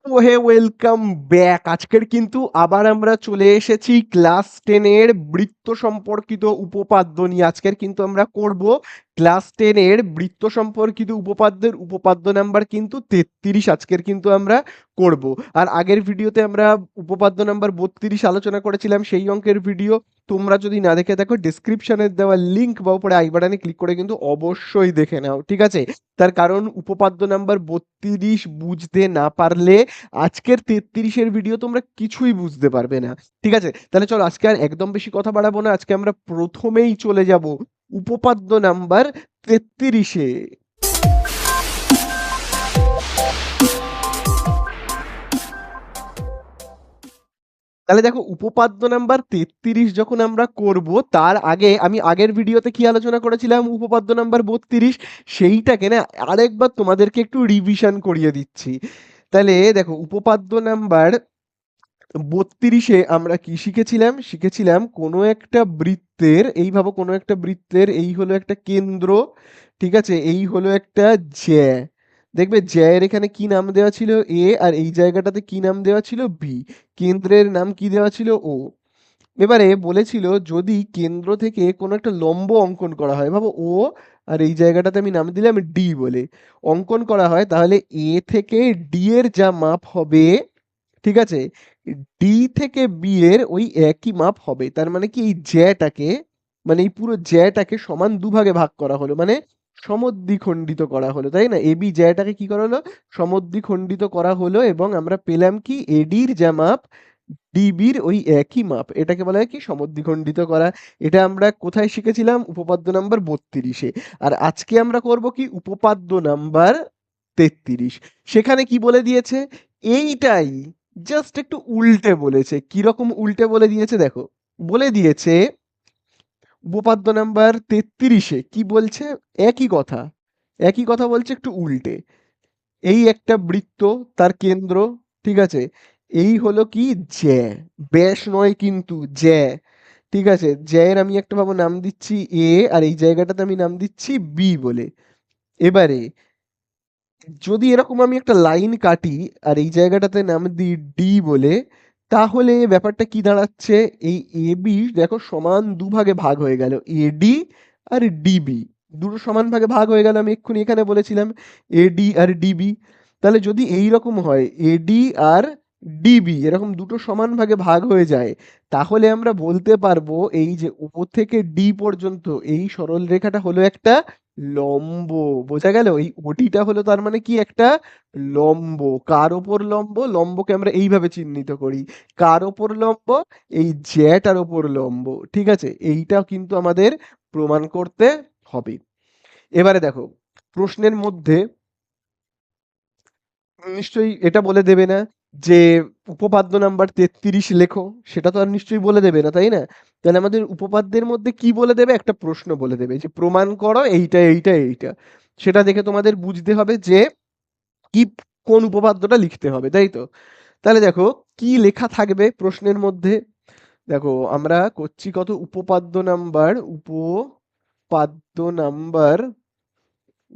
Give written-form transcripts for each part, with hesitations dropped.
হে welcome back. আজকের কিন্তু আবার আমরা চলে এসেছি ক্লাস 10 এর বৃত্ত সম্পর্কিত উপপাদ্য নিয়ে। আজকের কিন্তু আমরা করব ক্লাস 10 এর বৃত্ত সম্পর্কিত উপপাদ্যের উপপাদ্য নাম্বার কিন্তু 33 আজকের কিন্তু আমরা করব। আর আগের ভিডিওতে আমরা উপপাদ্য নাম্বার 32 আলোচনা করেছিলাম, সেই অঙ্কের ভিডিও তোমরা যদি না দেখে থাকো ডেসক্রিপশনে দেওয়া লিংক বা উপরে আই বাটনে ক্লিক করে কিন্তু অবশ্যই দেখে নাও, ঠিক আছে? তার কারণ উপপাদ্য নাম্বার 32 বুঝতে না পারলে আজকের 33-এর ভিডিও তোমরা কিছুই বুঝতে পারবে না, ঠিক আছে? তাহলে চলো আজকে আর একদম বেশি কথা বাড়াবো না, আজকে আমরা প্রথমেই চলে যাব উপপাদ্য নাম্বার 33-এ। তাহলে দেখো উপপাদ্য নাম্বার 33 যখন আমরা করব তার আগে আমি আগের ভিডিওতে কি আলোচনা করেছিলাম উপপাদ্য নাম্বার 32 সেইটাকে না আরেকবার তোমাদেরকে একটু রিভিশন করিয়ে দিচ্ছি। তাহলে দেখো উপপাদ্য নাম্বার 32-এ আমরা কি শিখেছিলাম? শিখেছিলাম কোনো একটা বৃত্তের, এই ভাবো কোনো একটা বৃত্তের এই হলো একটা কেন্দ্র, ঠিক আছে? এই হলো একটা জ্যা। দেখবে জ্যায়ের এখানে কি নাম দেওয়া ছিল? এ, আর এই জায়গাটাতে কি নাম দেওয়া ছিল? বি। কেন্দ্রের নাম কি দেওয়া ছিল? ও। এবারে বলেছিল যদি কেন্দ্র থেকে কোনো একটা লম্ব অঙ্কন করা হয়, ভাবো ও, আর এই জায়গাটাতে আমি নাম দিলাম ডি বলে, অঙ্কন করা হয়, তাহলে এ থেকে ডি এর যা মাপ হবে, ঠিক আছে, ডি থেকে বি এর ওই একই মাপ হবে। তার মানে কি এই জ্যাটাকে, মানে এই পুরো জ্যাটাকে সমান দুভাগে ভাগ করা হলো, মানে সমদ্বিখণ্ডিত করা হলো, তাই না? এবি জ্যাটাকে কি করা হলো? সমদ্বিখণ্ডিত করা হলো, এবং আমরা পেলাম কি এডির যা মাপ ডিবির ওই একই মাপ। এটাকে বলা হয় কি সমদ্বিখণ্ডিত করা। এটা আমরা কোথায় শিখেছিলাম? উপপাদ্য নাম্বার 32-এ। আর আজকে আমরা করব কি উপপাদ্য নাম্বার 33। সেখানে কি বলে দিয়েছে? এইটাই জাস্ট একটু উল্টে বলেছে। কিরকম উল্টে বলে দিয়েছে দেখো, বলে দিয়েছে উপপাদ্য নাম্বার 33-এ কি বলছে? একই কথা, একই কথা বলছে একটু উল্টে। এই একটা বৃত্ত, তার কেন্দ্র, ঠিক আছে, এই হলো কি জ্যা, ব্যাস নয় কিন্তু জ্যা, ঠিক আছে? জ্যায়ের আমি একটা ভাবে নাম দিচ্ছি এ, আর এই জায়গাটাতে আমি নাম দিচ্ছি বি বলে। এবারে যদি এরকম আমি একটা লাইন কাটি আর এই জায়গাটাতে নাম দিই ডি বলে, তাহলে ব্যাপারটা কি দাঁড়াচ্ছে? এই এ বি দেখো সমান দুভাগে ভাগ হয়ে গেল, এডি আর ডিবি দুটো সমান ভাগে ভাগ হয়ে গেল। আমি এক্ষুনি এখানে বলেছিলাম এডি আর ডিবি। তাহলে যদি এই রকম হয় এডি আর ডিবি এরকম দুটো সমান ভাগে ভাগ হয়ে যায়, তাহলে আমরা বলতে পারবো এই যে ও থেকে ডি পর্যন্ত এই সরল রেখাটা হলো একটা লম্ব। বোঝা গেল? এই ওটিটা হলো তার মানে কি একটা লম্ব। কার ওপর লম্ব? লম্বকে আমরা এইভাবে চিহ্নিত করি, কার ওপর লম্ব? এই জ্যাটার ওপর লম্ব, ঠিক আছে? এইটাও কিন্তু আমাদের প্রমাণ করতে হবে। এবারে দেখো প্রশ্নের মধ্যে নিশ্চয়ই এটা বলে দেবে না যে উপপাদ্য নাম্বার 33 লেখো, সেটা তো আর নিশ্চয়ই বলে দেবে না, তাই না? তাহলে আমাদের উপপাদ্যের মধ্যে কি বলে দেবে? একটা প্রশ্ন বলে দেবে যে প্রমাণ করো এইটা এইটা এইটা। সেটা দেখে তোমাদের বুঝতে হবে যে কি, কোন উপপাদ্যটা লিখতে হবে, তাই তো? তাহলে দেখো কি লেখা থাকবে প্রশ্নের মধ্যে। দেখো আমরা করছি কত? নাম্বার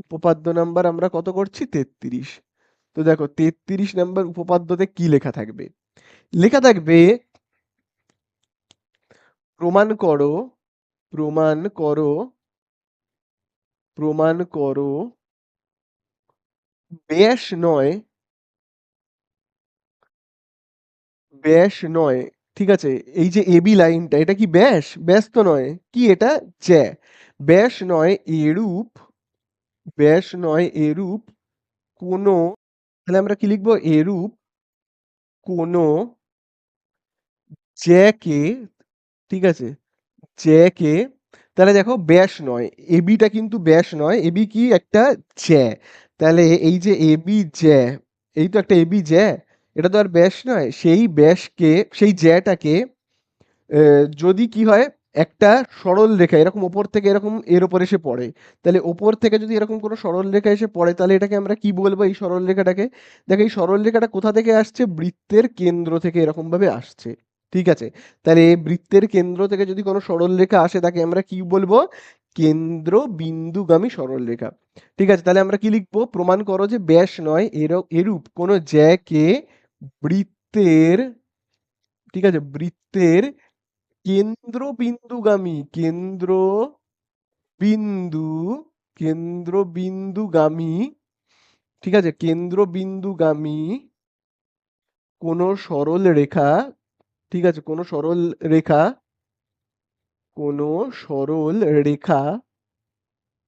উপপাদ্য নাম্বার আমরা কত করছি? 33। তো দেখো 33 নাম্বার উপপাদ্যতে কি লেখা থাকবে? লেখা থাকবে প্রমাণ করো, প্রমাণ করো, প্রমাণ করো ব্যাস নয়, ব্যাস নয়, ঠিক আছে, এই যে এবি লাইনটা এটা কি ব্যাস? ব্যাস তো নয়, কি এটা? জ্যা। ব্যাস নয় এরূপ, ব্যাস নয় এরূপ কোনো, তাহলে আমরা কি লিখবো? এরূপ কোনো জ্যাকে, ঠিক আছে, জ্যাকে, তাহলে দেখো ব্যাস নয়, এবিটা কিন্তু ব্যাস নয়, এবি কি একটা জ্যা। তাহলে এই যে এবি জ্যা, এই তো একটা এবি জ্যা, এটা তো আর ব্যাস নয়। সেই ব্যাসকে, সেই জ্যাটাকে যদি কি হয়, একটা সরল রেখা এরকম ওপর থেকে এরকম এর ওপর এসে পড়ে, তাহলে ওপর থেকে যদি এরকম কোনো সরল রেখা এসে পড়ে, তাহলে এটাকে আমরা কি বলবো? এই সরল রেখাটাকে, দেখো এই সরল রেখাটা কোথা থেকে আসছে? বৃত্তের কেন্দ্র থেকে এরকম ভাবে আসছে, ঠিক আছে? তাহলে বৃত্তের কেন্দ্র থেকে যদি কোনো সরল রেখা আসে তাকে আমরা কি বলবো? কেন্দ্র বিন্দুগামী সরলরেখা। ঠিক আছে, তাহলে আমরা কি লিখবো? প্রমাণ করো যে ব্যাস নয় এরূপ কোনো জ্যাকে বৃত্তের, ঠিক আছে, বৃত্তের কেন্দ্রবিন্দুগামী বিন্দু কেন্দ্রবিন্দুগামী, ঠিক আছে, কেন্দ্রবিন্দুগামী কোনো সরল রেখা, ঠিক আছে, কোনো সরল রেখা,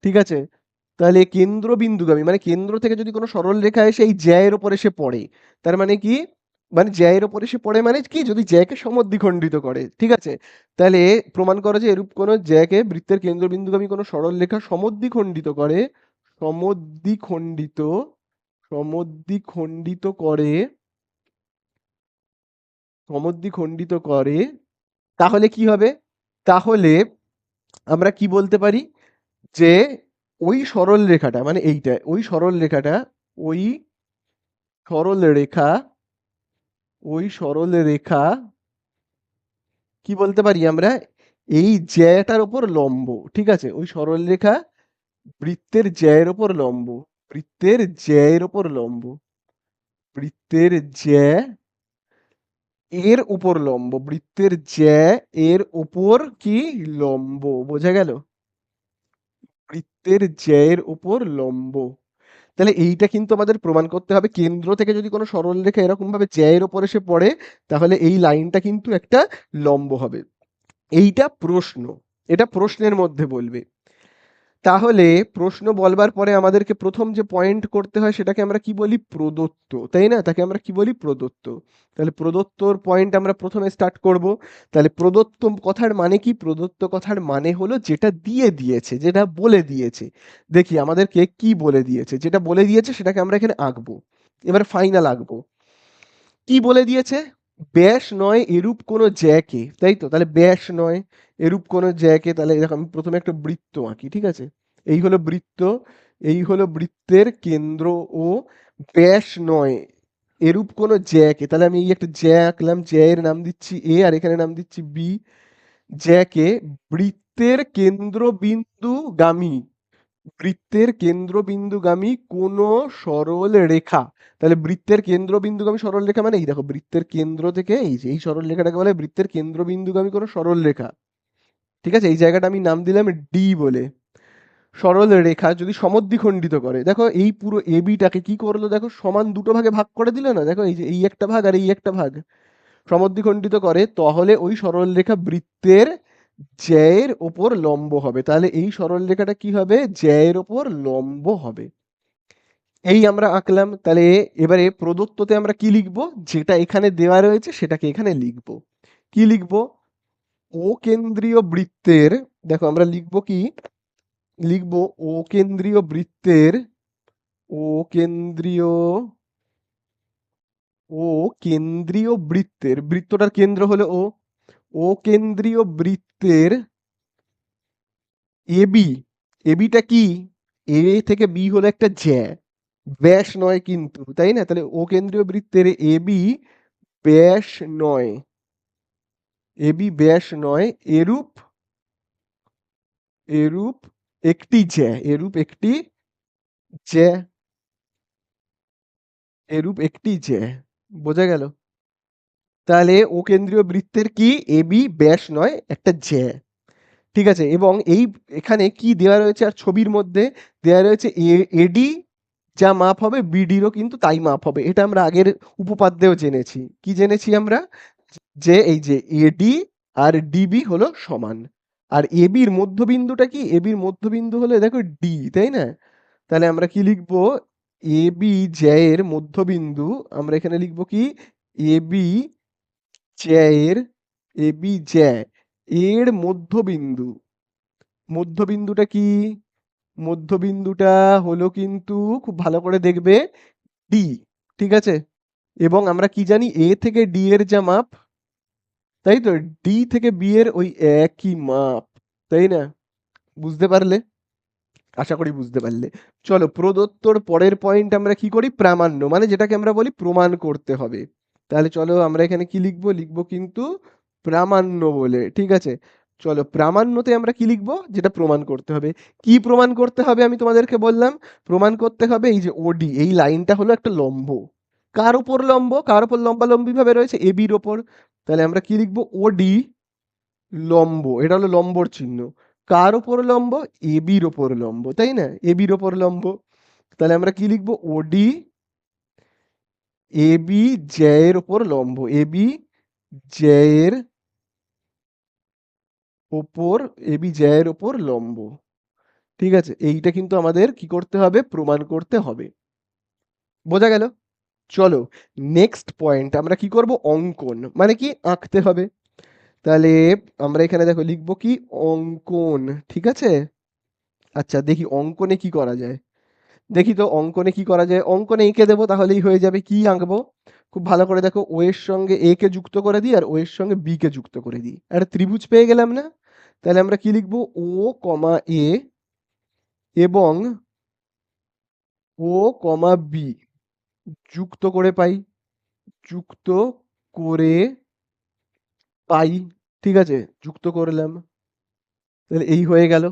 ঠিক আছে, তাহলে কেন্দ্রবিন্দুগামী মানে কেন্দ্র থেকে যদি কোনো সরল রেখা এসে এই জ্যায়ের ওপর এসে পড়ে, তার মানে কি? মানে জ্যায়ের ওপর এসে পড়ে মানে কি? যদি জ্যাকে সমদ্বিখণ্ডিত করে, ঠিক আছে, তাহলে প্রমাণ করো যে এরূপ কোনো জ্যাকে বৃত্তের কেন্দ্রবিন্দুগামী কোনো সরল রেখা সমদ্বিখণ্ডিত করে, সমদ্বিখণ্ডিত সমদ্বিখণ্ডিত করে সমদ্বিখণ্ডিত করে, তাহলে কি হবে? তাহলে আমরা কি বলতে পারি? যে ওই সরল রেখাটা মানে এইটা, ওই সরল রেখা ওই সরল রেখা কি বলতে পারি আমরা? এই জ্যাটার ওপর লম্ব, ঠিক আছে, ওই সরল রেখা বৃত্তের জ্যায়ের ওপর লম্ব, বৃত্তের জ্যায়ের ওপর লম্ব, বৃত্তের জ্যা এর উপর লম্ব, বৃত্তের জ্যা এর উপর কি লম্ব, বোঝা গেল? বৃত্তের জ্যায়ের উপর লম্ব। তাহলে এইটা কিন্তু আমাদের প্রমাণ করতে হবে, কেন্দ্র থেকে যদি কোনো সরলরেখা এরকম ভাবে জ্যায়ের ওপর এসে পড়ে, তাহলে এই লাইনটা কিন্তু একটা লম্ব হবে। এইটা প্রশ্ন, এটা প্রশ্নের মধ্যে বলবে। তাহলে প্রশ্ন বলবার পরে আমাদেরকে প্রথম যে পয়েন্ট করতে হয় সেটাকে আমরা কি বলি? প্রদত্ত, তাই না? তাকে আমরা কি বলি? প্রদত্ত। তাহলে প্রদত্তর পয়েন্ট আমরা প্রথমে স্টার্ট করব। তাহলে প্রদত্ত কথার মানে কি? প্রদত্ত কথার মানে হলো যেটা দিয়ে দিয়েছে, যেটা বলে দিয়েছে। দেখি আমাদেরকে কি বলে দিয়েছে, যেটা বলে দিয়েছে সেটাকে আমরা এখানে আঁকবো। এবার ফাইনাল আঁকবো। কি বলে দিয়েছে? ব্যাস নয় এরূপ কোনো জ্যাকে, তাই তো? তাহলে ব্যাস নয় এরূপ কোনো জ্যাকে, তাহলে দেখো আমি প্রথমে একটা বৃত্ত আঁকি, ঠিক আছে, এই হলো বৃত্ত, এই হলো বৃত্তের কেন্দ্র ও ব্যাস নয় এরূপ কোনো জ্যাকে, তাহলে আমি এই একটা জ্যা আঁকলাম, জ্যা এর নাম দিচ্ছি এ আর এখানে নাম দিচ্ছি বি, জ্যাকে বৃত্তের কেন্দ্রবিন্দুগামী, বৃত্তের কেন্দ্রবিন্দুগামী কোনো সরল রেখা। তাহলে বৃত্তের কেন্দ্রবিন্দুগামী সরল রেখা মানে এই দেখো বৃত্তের কেন্দ্র থেকে এই যে এই সরল রেখাটাকে বলে বৃত্তের কেন্দ্রবিন্দুগামী কোনো সরল রেখা, ঠিক আছে, এই জায়গাটা আমি নাম দিলাম ডি বলে। সরল রেখা যদি সমদ্বিখণ্ডিত করে, দেখো এই পুরো এবিটাকে কি করলো, দেখো সমান দুটো ভাগে ভাগ করে দিল না, দেখো এই যে এই একটা ভাগ আর এই একটা ভাগ সমদ্বিখণ্ডিত করে, তাহলে ওই সরল রেখা বৃত্তের জ্যায়ের ওপর লম্ব হবে। তাহলে এই সরল রেখাটা কি হবে? জ্যায়ের ওপর লম্ব হবে। এই আমরা আঁকলাম। তাহলে এবারে প্রদত্ততে আমরা কি লিখব? যেটা এখানে দেওয়া রয়েছে সেটাকে এখানে লিখব। কি লিখব? ও কেন্দ্রীয় বৃত্তের, দেখো আমরা লিখব কি? লিখব ও কেন্দ্রীয় বৃত্তের, ও কেন্দ্রীয় ও কেন্দ্রীয় বৃত্তের, বৃত্তটার কেন্দ্র হলো ও, ও কেন্দ্রীয় বৃত্তের এবি, এবিটা কি? এ থেকে বি হলো একটা জ্যা, ব্যাস নয় কিন্তু, তাই না? তাহলে ও কেন্দ্রীয় বৃত্তের এবি ব্যাস নয়, এবি ব্যাস নয় এরূপ, এরূপ একটি জ্যা, এরূপ একটি জ্যা, এরূপ একটি জ্যা, বোঝা গেল? তাহলে ও কেন্দ্রীয় বৃত্তের কি? এবি ব্যাস নয় একটা জ্যা, ঠিক আছে, এবং এই এখানে কি দেওয়া রয়েছে আর ছবির মধ্যে দেওয়া রয়েছে এডি যা মাপ হবে বিডিরও কিন্তু তাই মাপ হবে। এটা আমরা আগের উপপাদ্যেও জেনেছি। কি জেনেছি আমরা? যে এই যে এডি আর ডিবি হলো সমান। আর এবির মধ্যবিন্দুটা কি? এবির মধ্যবিন্দু হলো দেখো ডি, তাই না? তাহলে আমরা কি লিখবো? এবি জ্যায়ের মধ্যবিন্দু, আমরা এখানে লিখবো কি? এবি জ্যায়ের, এবি জ্যা এর মধ্যবিন্দু, মধ্যবিন্দুটা কি? মধ্যবিন্দুটা হলো কিন্তু খুব ভালো করে দেখবে ডি, ঠিক আছে, এবং আমরা কি জানি? এ থেকে ডি এর যা মাপ, তাই তো, ডি থেকে বি এর ওই একই মাপ, তাই না? বুঝতে পারলে? আশা করি বুঝতে পারলে। চলো প্রদত্তর পরের পয়েন্ট আমরা কি করি? প্রামাণ্য, মানে যেটাকে আমরা বলি প্রমাণ করতে হবে। তাহলে চলো আমরা এখানে কি লিখবো? লিখবো কিন্তু প্রামাণ্য বলে, ঠিক আছে। চলো প্রামাণ্যতে আমরা কি লিখবো, যেটা প্রমাণ করতে হবে। কি প্রমাণ করতে হবে আমি তোমাদেরকে বললাম, প্রমাণ করতে হবে এই যে ওডি, এই লাইনটা হলো একটা লম্ব। কার উপর লম্ব, কার উপর লম্বালম্বি ভাবে রয়েছে, এবির ওপর। তাহলে আমরা কি লিখবো, ওডি লম্ব, এটা হলো লম্বর চিহ্ন। কার ওপর লম্ব, এবির ওপর লম্ব, তাই না, এবির ওপর লম্ব। তাহলে আমরা কি লিখবো, ওডি এবি জ্যায়ের ওপর লম্ব, এবি জ্যায়ের ওপর, এবি জ্যায়ের ওপর লম্ব। ঠিক আছে, এইটা কিন্তু আমাদের কি করতে হবে, প্রমাণ করতে হবে। বোঝা গেল? চলো নেক্সট পয়েন্ট আমরা কি করব, অঙ্কন, মানে কি আঁকতে হবে। তাহলে আমরা এখানে দেখো লিখবো কি, অঙ্কন। ঠিক আছে, আচ্ছা দেখি অঙ্কনে কি করা যায়। দেখি তো অঙ্কনে কি করা যায়, অঙ্কনে এঁকে দেবো তাহলেই হয়ে যাবে। কি আঁকবো, খুব ভালো করে দেখো, ও এর সঙ্গে এ কে যুক্ত করে দিই আর ও এর সঙ্গে বি কে যুক্ত করে দিই, একটা ত্রিভুজ পেয়ে গেলাম না। তাহলে আমরা কি লিখবো, ও কমা এ এবং ও কমা বি যুক্ত করে পাই, যুক্ত করে পাই। ঠিক আছে, যুক্ত করলাম, তাহলে এই হয়ে গেল।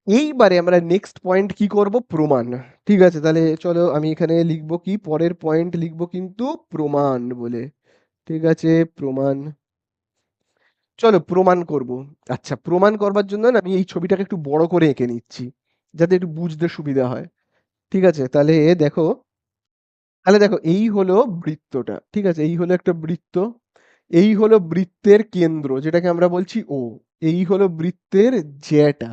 এইবারে আমরা নেক্সট পয়েন্ট কি করব, প্রমাণ। ঠিক আছে, তাহলে চলো আমি এখানে লিখবো কি, পরের পয়েন্ট লিখবো কিন্তু প্রমাণ বলে। ঠিক আছে, প্রমাণ। চলো প্রমাণ করব। আচ্ছা, প্রমাণ করবার জন্য না আমি এই ছবিটাকে একটু বড় করে এঁকে নিচ্ছি, যাতে একটু বুঝতে সুবিধা হয়। ঠিক আছে, তাহলে দেখো, তাহলে দেখো এই হলো বৃত্তটা। ঠিক আছে, এই হলো একটা বৃত্ত, এই হলো বৃত্তের কেন্দ্র যেটাকে আমরা বলছি ও, এই হলো বৃত্তের জ্যাটা।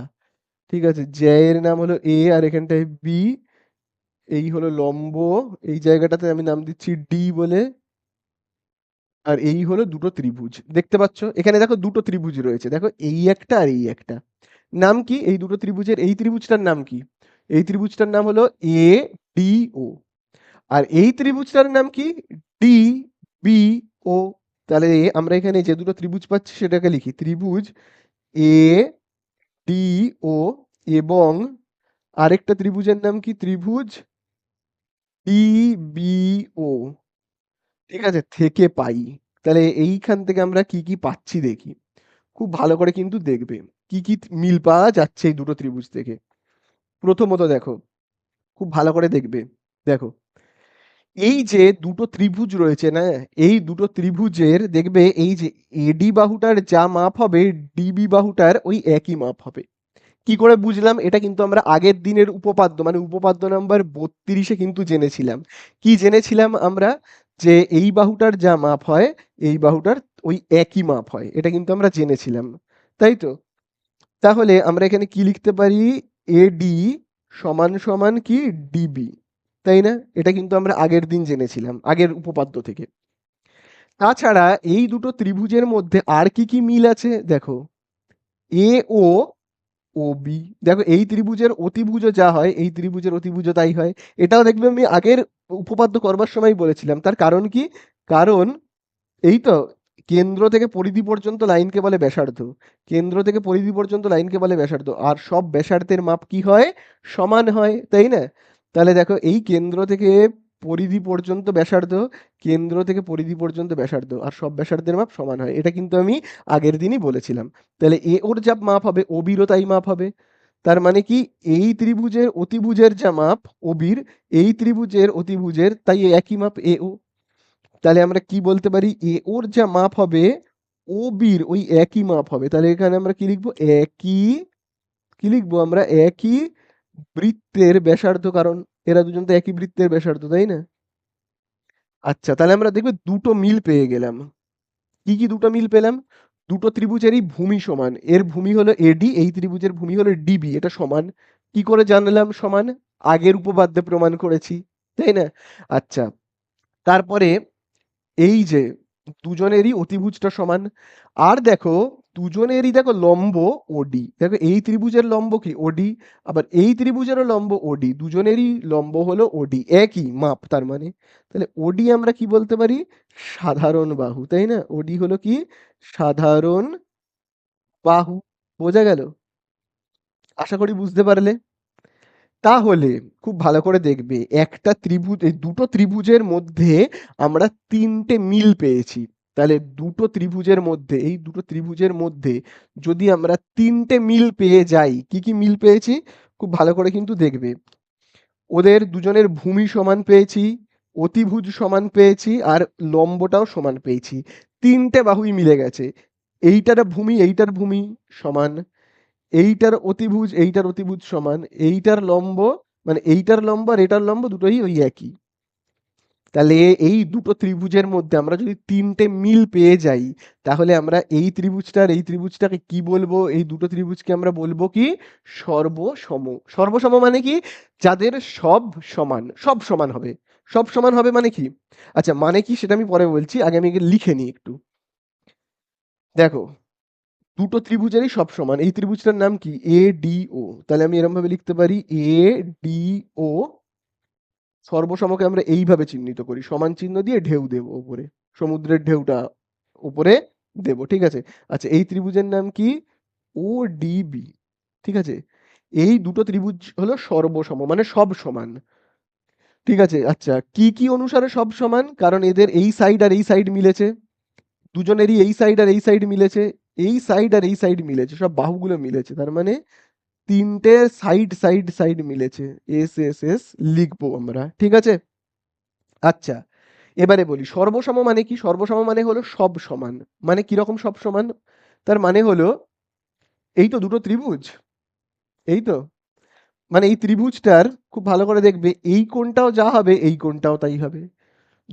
ঠিক আছে, জ্যায়ের নাম হলো এ আর এখানটায় বি, এই হলো লম্ব, এই জায়গাটাতে আমি নাম দিচ্ছি ডি বলে। আর এই হলো দুটো ত্রিভুজ, দেখতে পাচ্ছ এখানে দেখো দুটো ত্রিভুজ রয়েছে, দেখো এই একটা আর এই একটা। নাম কি এই দুটো ত্রিভুজের, এই ত্রিভুজটার নাম কি, এই ত্রিভুজটার নাম হলো এ ডি ও। আর এই ত্রিভুজটার নাম কি, ডি বি ও। তাহলে আমরা এখানে যে দুটো ত্রিভুজ পাচ্ছি সেটাকে লিখি, ত্রিভুজ এ ডি ও এবং আরেকটা ত্রিভুজের নাম কি, ত্রিভুজ ডি বি ও। ঠিক আছে, থেকে পাই। তাহলে এইখান থেকে আমরা কি কি পাচ্ছি দেখি, খুব ভালো করে কিন্তু দেখবে কি কি মিল পাওয়া যাচ্ছে এই দুটো ত্রিভুজ থেকে। প্রথমত দেখো, খুব ভালো করে দেখবে, দেখো এই যে দুটো ত্রিভুজ রয়েছে না, এই দুটো ত্রিভুজের দেখবে এই যে এডি বাহুটার যা মাপ হবে, ডিবি বাহুটার ওই একই মাপ হবে। কি করে বুঝলাম, এটা কিন্তু আমরা আগের দিনের উপপাদ্য মানে উপপাদ্য নাম্বার 32-এ কিন্তু জেনেছিলাম। কি জেনেছিলাম আমরা, যে এই বাহুটার যা মাপ হয়, এই বাহুটার ওই একই মাপ হয়, এটা কিন্তু আমরা জেনেছিলাম, তাই তো। তাহলে আমরা এখানে কি লিখতে পারি, এডি সমান সমান কি, ডিবি, তাই না, এটা কিন্তু আমরা আগের দিন জেনেছিলাম আগের উপপাদ্য থেকে। তাছাড়া এই দুটো ত্রিভুজের মধ্যে আর কি কি মিল আছে দেখো, এ ও ও বি, দেখো এই ত্রিভুজের অতিভুজ যা হয় এই ত্রিভুজের অতিভুজ তাই হয়। এটাও দেখবে আমি আগের উপপাদ্য করবার সময় বলেছিলাম, তার কারণ কি, কারণ এই তো কেন্দ্র থেকে পরিধি পর্যন্ত লাইনকে বলে ব্যাসার্ধ, কেন্দ্র থেকে পরিধি পর্যন্ত লাইনকে বলে ব্যাসার্ধ, আর সব ব্যাসার্ধের মাপ কি হয়, সমান হয়, তাই না। তাহলে দেখো এই কেন্দ্র থেকে পরিধি পর্যন্ত ব্যাসার্ধ, কেন্দ্র থেকে পরিধি পর্যন্ত ব্যাসার্ধ, আর সব ব্যাসার্ধের মাপ সমান হয়, এটা কিন্তু আমি আগের দিনই বলেছিলাম। তাহলে এ ওর যা মাপ হবে ও বিরও তাই মাপ হবে। তার মানে কি, এই ত্রিভুজের অতিভুজের যা মাপ ও বির, এই ত্রিভুজের অতিভুজের তাই একই মাপ এ ও। তাহলে আমরা কি বলতে পারি, এ ওর যা মাপ হবে ও বির ওই একই মাপ হবে। তাহলে এখানে আমরা কি লিখবো, একই, কি লিখবো আমরা, একই বৃত্তের ব্যাসার্ধ, কারণ এরা দুজন তো একই বৃত্তের ব্যাসার্ধ, তাই না। আচ্ছা, তাহলে আমরা দেখবে দুটো মিল পেয়ে গেলাম। কি কি দুটো মিল পেলাম, দুটো ত্রিভুজেরই ভূমি সমান, এর ভূমি হলো এডি, এই ত্রিভুজের ভূমি হলো ডিবি, এটা সমান। কি করে জানলাম সমান, আগের উপপাদ্যে প্রমাণ করেছি, তাই না। আচ্ছা, তারপরে এই যে দুজনেরই অতিভুজটা সমান, আর দেখো দুজনেরই দেখো লম্ব ওডি, দেখো এই ত্রিভুজের লম্ব কি ওডি, আবার এই ত্রিভুজেরও লম্ব ওডি, দুজনেরই লম্ব হলো ওডি, একই মাপ তার মানে। তাহলে ওডি আমরা কি বলতে পারি, সাধারণ বাহু, তাই না, ওডি হলো কি, সাধারণ বাহু। বোঝা গেল, আশা করি বুঝতে পারলে। তাহলে খুব ভালো করে দেখবে, একটা ত্রিভুজ, এই দুটো ত্রিভুজের মধ্যে আমরা তিনটে মিল পেয়েছি। তাহলে দুটো ত্রিভুজের মধ্যে, এই দুটো ত্রিভুজের মধ্যে যদি আমরা তিনটে মিল পেয়ে যাই, কি কি মিল পেয়েছি খুব ভালো করে কিন্তু দেখবে। ওদের দুজনের ভূমি সমান পেয়েছি, অতিভুজ সমান পেয়েছি, আর লম্বটাও সমান পেয়েছি। তিনটে বাহুই মিলে গেছে। এইটার ভূমি এইটার ভূমি সমান, এইটার অতিভুজ এইটার অতিভুজ সমান, এইটার লম্ব মানে এইটার লম্ব আর এটার লম্ব দুটোই ওই একই। তাহলে এই দুটো ত্রিভুজের মধ্যে আমরা যদি তিনটে মিল পেয়ে যাই, তাহলে আমরা এই ত্রিভুজটার এই ত্রিভুজটাকে কি বলবো? এই দুটো ত্রিভুজকে আমরা বলবো কি? সর্বসম। সর্বসম মানে কি? যাদের সব সমান, সব সমান হবে। সব সমান হবে মানে কি? আচ্ছা, মানে কি সেটা আমি পরে বলছি, আগে আমি লিখে নিই একটু। দেখো, দুটো ত্রিভুজেরই সব সমান। এই ত্রিভুজটার নাম কি? এ ডি ও। তাহলে আমি এরকম ভাবে লিখতে পারি, এ ডি ও সর্বসমকে আমরা এইভাবে চিহ্নিত করি, সমান চিহ্ন দিয়ে ঢেউ দেব উপরে, সমুদ্রের ঢেউটা উপরে দেব, ঠিক আছে? আচ্ছা, এই ত্রিভুজের নাম কি? ও ডি বি, ঠিক আছে? এই দুটো ত্রিভুজ হলো সর্বসম মানে সব সমান, ঠিক আছে? আচ্ছা, কি কি অনুসারে সব সমান? কারণ এদের এই সাইড আর এই সাইড মিলেছে, দুজনেরই এই সাইড আর এই সাইড মিলেছে, এই সাইড আর এই সাইড মিলেছে, সব বাহুগুলো মিলেছে, তার মানে তিনটে সাইড সাইড সাইড মিলেছে। এস এস এস লিখবো আমরা, ঠিক আছে? আচ্ছা, এবারে বলি সর্বসম মানে কি? সর্বসম মানে হলো সব সমান। মানে কিরকম সব সমান? তার মানে হলো এই তো দুটো ত্রিভুজ, এই তো, মানে এই ত্রিভুজটার খুব ভালো করে দেখবে, এই কোণটাও যা হবে এই কোণটাও তাই হবে।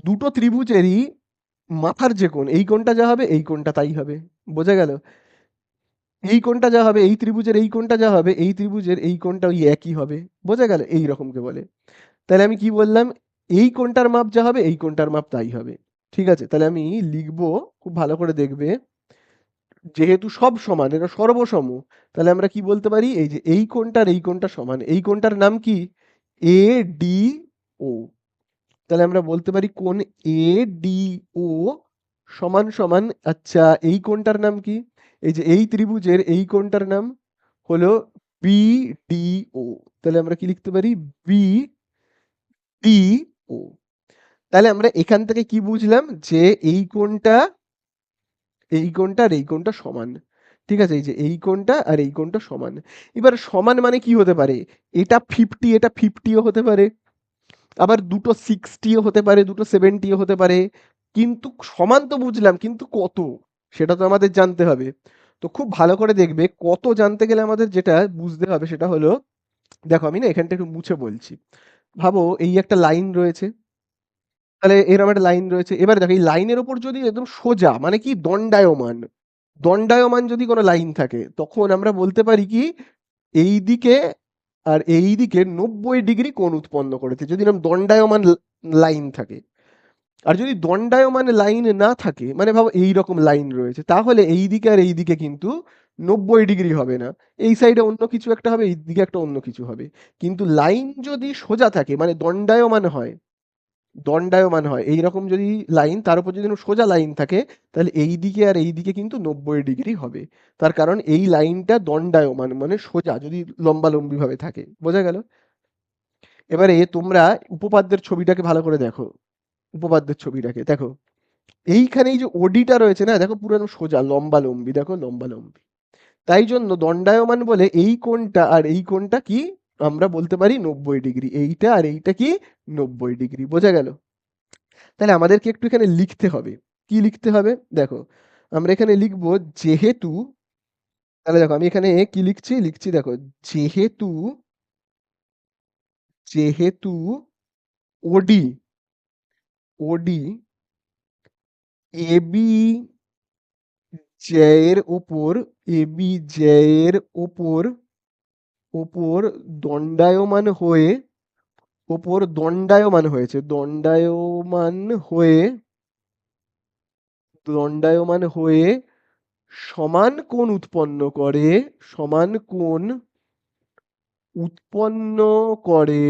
দুটো ত্রিভুজেরই মাথার যে কোণ, এই কোণটা যা হবে এই কোণটা তাই হবে। বোঝা গেল? এই কোণটা যা হবে, এই ত্রিভুজের এই কোণটা যা হবে, এই ত্রিভুজের এই কোণটা ওই একই হবে। বোঝা গেল? এই রকমকে বলে। তাহলে আমি কি বললাম? এই কোণটার মাপ যা হবে এই কোণটার মাপ তাই হবে। ঠিক আছে? তাহলে আমি লিখবো, খুব ভালো করে দেখবে, যেহেতু সব সমান, এটা সর্বসম, তাহলে আমরা কি বলতে পারি? এই যে এই কোণটা আর এই কোণটা সমান, এই কোণটার নাম কি? এ ডি ও। তাহলে আমরা বলতে পারি কোণ এ ডি ও সমান সমান, আচ্ছা এই কোণটার নাম কি? এই যে এই ত্রিভুজের এই কোণটার নাম হলো বি ডি ও। তাহলে আমরা কি লিখতে পারি? বি ডি ও। তাহলে আমরা এখান থেকে কি বুঝলাম? যে এই কোণটা, এই কোণটা আর এই কোণটা সমান। ঠিক আছে? এই যে এই কোণটা আর এই কোণটা সমান। এবার সমান মানে কি হতে পারে? এটা 50, এটা 50 ও হতে পারে। আবার দুটো 60 ও হতে পারে, দুটো 70 ও হতে পারে। কিন্তু সমান তো বুঝলাম, কিন্তু কত? সেটা তো আমাদের জানতে হবে। তো খুব ভালো করে দেখবে, কত জানতে গেলে আমাদের যেটা বুঝতে হবে সেটা হলো, দেখো আমি না এখানটা একটু মুছে বলছি। ভাবো এই একটা লাইন রয়েছে। তাহলে এরকম একটা লাইন রয়েছে। এবারে দেখো এই লাইনের উপর যদি একদম সোজা মানে কি দণ্ডায়মান, দণ্ডায়মান যদি কোনো লাইন থাকে, তখন আমরা বলতে পারি কি? এই দিকে আর এই দিকে 90 ডিগ্রি কোণ উৎপন্ন করেছে, যদি এরকম দণ্ডায়মান লাইন থাকে। আর যদি দণ্ডায়মান লাইন না থাকে, মানে ভাবো এইরকম লাইন রয়েছে, তাহলে এই দিকে আর এই দিকে কিন্তু 90 ডিগ্রি হবে না। এই সাইডে অন্য কিছু একটা হবে, এই দিকে একটা অন্য কিছু হবে। কিন্তু লাইন যদি সোজা থাকে মানে দণ্ডায়মান হয়, দণ্ডায়মান হয় এইরকম যদি লাইন, তার উপর যদি কোনো সোজা লাইন থাকে, তাহলে এই দিকে আর এই দিকে কিন্তু 90 ডিগ্রি হবে। তার কারণ এই লাইনটা দণ্ডায়মান মানে সোজা, যদি লম্বালম্বি ভাবে থাকে। বোঝা গেল? এবারে তোমরা উপপাদ্যের ছবিটাকে ভালো করে দেখো, উপপাদ্যের ছবিটাকে দেখো। এইখানে এই যে ওডিটা রয়েছে না, দেখো পুরো একদম সোজা লম্বালম্বি, দেখো লম্বালম্বি। তাই জন্য দণ্ডায়মান বলে এই কোণটা আর এই কোণটা কি আমরা বলতে পারি 90 ডিগ্রি। এইটা আর এইটা কি 90 ডিগ্রি। বোঝা গেল? তাহলে আমাদেরকে একটু এখানে লিখতে হবে। কি লিখতে হবে? দেখো, আমরা এখানে লিখবো যেহেতু, তাহলে দেখো আমি এখানে কি লিখছি? লিখছি দেখো, যেহেতু, যেহেতু ওডি, ওডি এবি জ্যায়ের ওপর, এবি জ্যায়ের ওপর, ওপর দণ্ডায়মান হয়ে, ওপর দণ্ডায়মান হয়েছে, দণ্ডায়মান হয়ে, দণ্ডায়মান হয়ে সমান কোণ উৎপন্ন করে, সমান কোণ উৎপন্ন করে,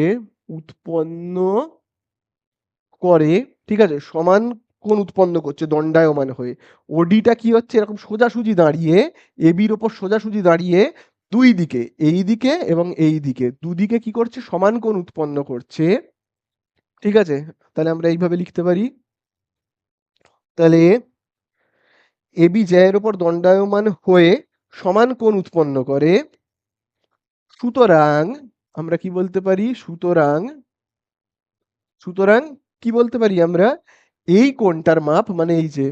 উৎপন্ন করে, ঠিক আছে? সমান কোণ উৎপন্ন করছে দণ্ডায়মান হয়ে। ওডিটা কি হচ্ছে? এরকম সোজাসুজি দাঁড়িয়ে, এবির ওপর সোজাসুজি দাঁড়িয়ে, দুই দিকে, এই দিকে এবং এই দিকে, দুদিকে কি করছে? সমান কোণ উৎপন্ন করছে। ঠিক আছে? তাহলে আমরা এইভাবে লিখতে পারি। তাহলে এবি জ্যায়ের ওপর দণ্ডায়মান হয়ে সমান কোণ উৎপন্ন করে, সুতরাং আমরা কি বলতে পারি, সুতরাং সুতরাং কি বলতে পারি আমরা, এই কোণটার মাপ মানে এই যে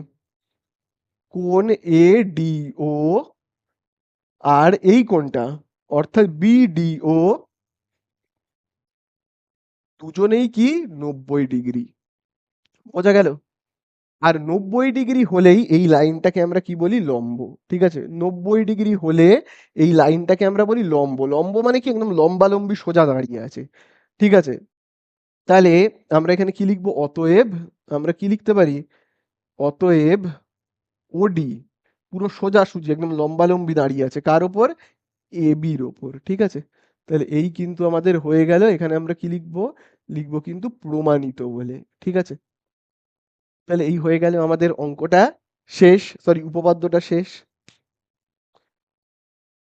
কোণ এ ডি ও আর এই কোণটা অর্থাৎ বিডিও দুজনেই কি 90 ডিগ্রি। বোঝা গেল? আর 90 ডিগ্রি হলেই এই লাইনটাকে আমরা কি বলি, লম্ব। ঠিক আছে, 90 ডিগ্রি হলে এই লাইনটাকে আমরা বলি লম্ব। লম্ব মানে কি, একদম লম্বালম্বি সোজা দাঁড়িয়ে আছে। ঠিক আছে, তাহলে আমরা এখানে কি লিখবো, অতএব আমরা কি লিখতে পারি, অতএব ওডি পুরো সোজাসুজি একদম লম্বালম্বি দাঁড়িয়ে আছে কার ওপর, এ বির ওপর। ঠিক আছে, তাহলে এই কিন্তু আমাদের হয়ে গেল। এখানে আমরা কি লিখবো, লিখবো কিন্তু প্রমাণিত বলে। ঠিক আছে, তাহলে এই হয়ে গেল আমাদের অঙ্কটা শেষ, সরি উপপাদ্যটা শেষ।